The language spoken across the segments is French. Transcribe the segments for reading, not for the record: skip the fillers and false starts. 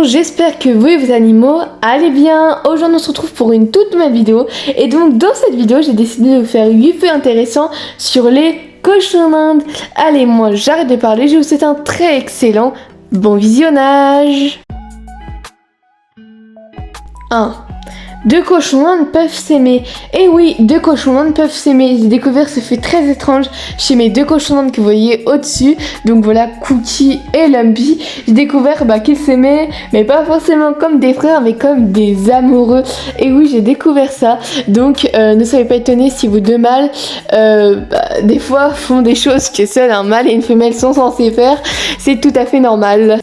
Bonjour, j'espère que vous et vos animaux allez bien. Aujourd'hui on se retrouve pour une toute nouvelle vidéo. Et donc dans cette vidéo j'ai décidé de vous faire 8 faits intéressants sur les cochons d'Inde. Allez, moi j'arrête de parler, je vous souhaite un très excellent bon visionnage. 1. Deux cochons d'Inde peuvent s'aimer. Et oui, deux cochons d'Inde peuvent s'aimer. J'ai découvert ce fait très étrange chez mes deux cochons d'Inde que vous voyez au-dessus. Donc voilà, Cookie et Lumpy. J'ai découvert qu'ils s'aimaient, mais pas forcément comme des frères, mais comme des amoureux. Et oui, j'ai découvert ça. Donc ne soyez pas étonnés si vos deux mâles, des fois, font des choses que seul un mâle et une femelle sont censés faire. C'est tout à fait normal.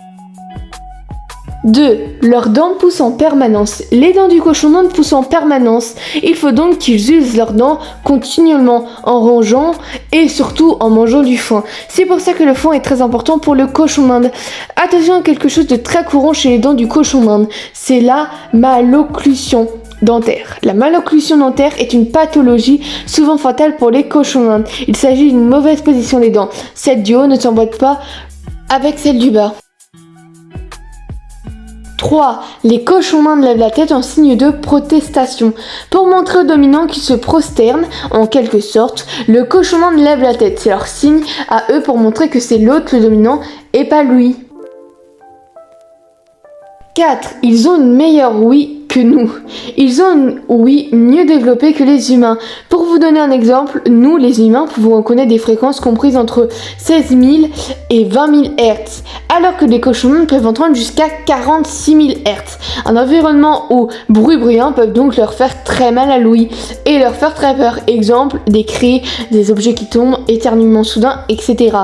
2. Leurs dents poussent en permanence. Les dents du cochon d'Inde poussent en permanence. Il faut donc qu'ils usent leurs dents continuellement en rongeant et surtout en mangeant du foin. C'est pour ça que le foin est très important pour le cochon d'Inde. Attention à quelque chose de très courant chez les dents du cochon d'Inde. C'est la malocclusion dentaire. La malocclusion dentaire est une pathologie souvent fatale pour les cochons d'Inde. Il s'agit d'une mauvaise position des dents. Celle du haut ne s'emboîte pas avec celle du bas. 3. Les cochons d'Inde lèvent la tête en signe de protestation. Pour montrer au dominant qu'il se prosterne, en quelque sorte, le cochon d'Inde lève la tête. C'est leur signe à eux pour montrer que c'est l'autre, le dominant, et pas lui. 4. Ils ont une meilleure ouïe que nous. Ils ont une ouïe mieux développée que les humains. Pour vous donner un exemple, nous les humains pouvons reconnaître des fréquences comprises entre 16 000 et 20 000 Hz, alors que les cochons d'Inde peuvent entendre jusqu'à 46 000 Hz. Un environnement où bruit bruyant peuvent donc leur faire très mal à l'ouïe et leur faire très peur. Exemple, des cris, des objets qui tombent, éternuements soudains, etc.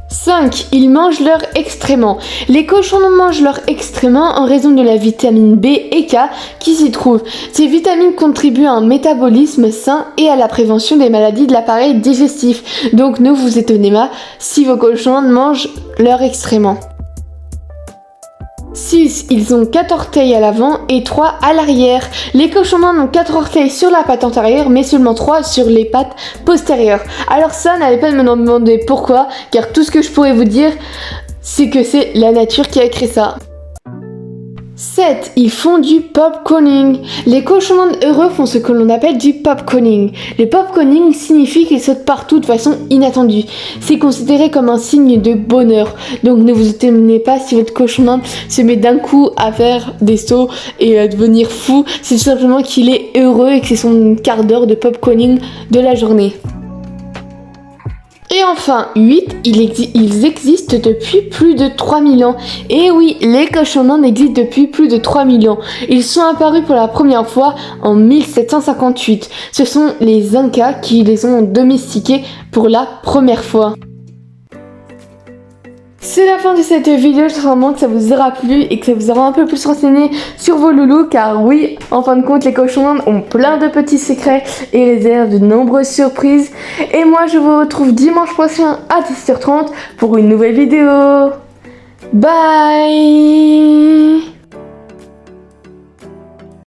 5. Ils mangent leur excrément. Les cochons mangent leur excrément en raison de la vitamine B et K qui s'y trouve. Ces vitamines contribuent à un métabolisme sain et à la prévention des maladies de l'appareil digestif. Donc ne vous étonnez pas si vos cochons mangent leur excrément. 6. Ils ont 4 orteils à l'avant et 3 à l'arrière. Les cochons d'Inde ont 4 orteils sur la patte antérieure mais seulement 3 sur les pattes postérieures. Alors ça, n'allez pas me demander pourquoi, car tout ce que je pourrais vous dire, c'est que c'est la nature qui a créé ça. 7. Ils font du popcorning. Les cochons d'Inde heureux font ce que l'on appelle du popcorning. Le popcorning signifie qu'ils sautent partout de façon inattendue. C'est considéré comme un signe de bonheur. Donc ne vous étonnez pas si votre cochon d'Inde se met d'un coup à faire des sauts et devenir fou. C'est tout simplement qu'il est heureux et que c'est son quart d'heure de popcorning de la journée. Et enfin, 8, ils existent depuis plus de 3000 ans. Et oui, les cochons d'Inde existent depuis plus de 3000 ans. Ils sont apparus pour la première fois en 1758. Ce sont les Incas qui les ont domestiqués pour la première fois. C'est la fin de cette vidéo, j'espère vraiment que ça vous aura plu et que ça vous aura un peu plus renseigné sur vos loulous, car oui, en fin de compte, les cochons d'Inde ont plein de petits secrets et réservent de nombreuses surprises. Et moi, je vous retrouve dimanche prochain à 10h30 pour une nouvelle vidéo. Bye!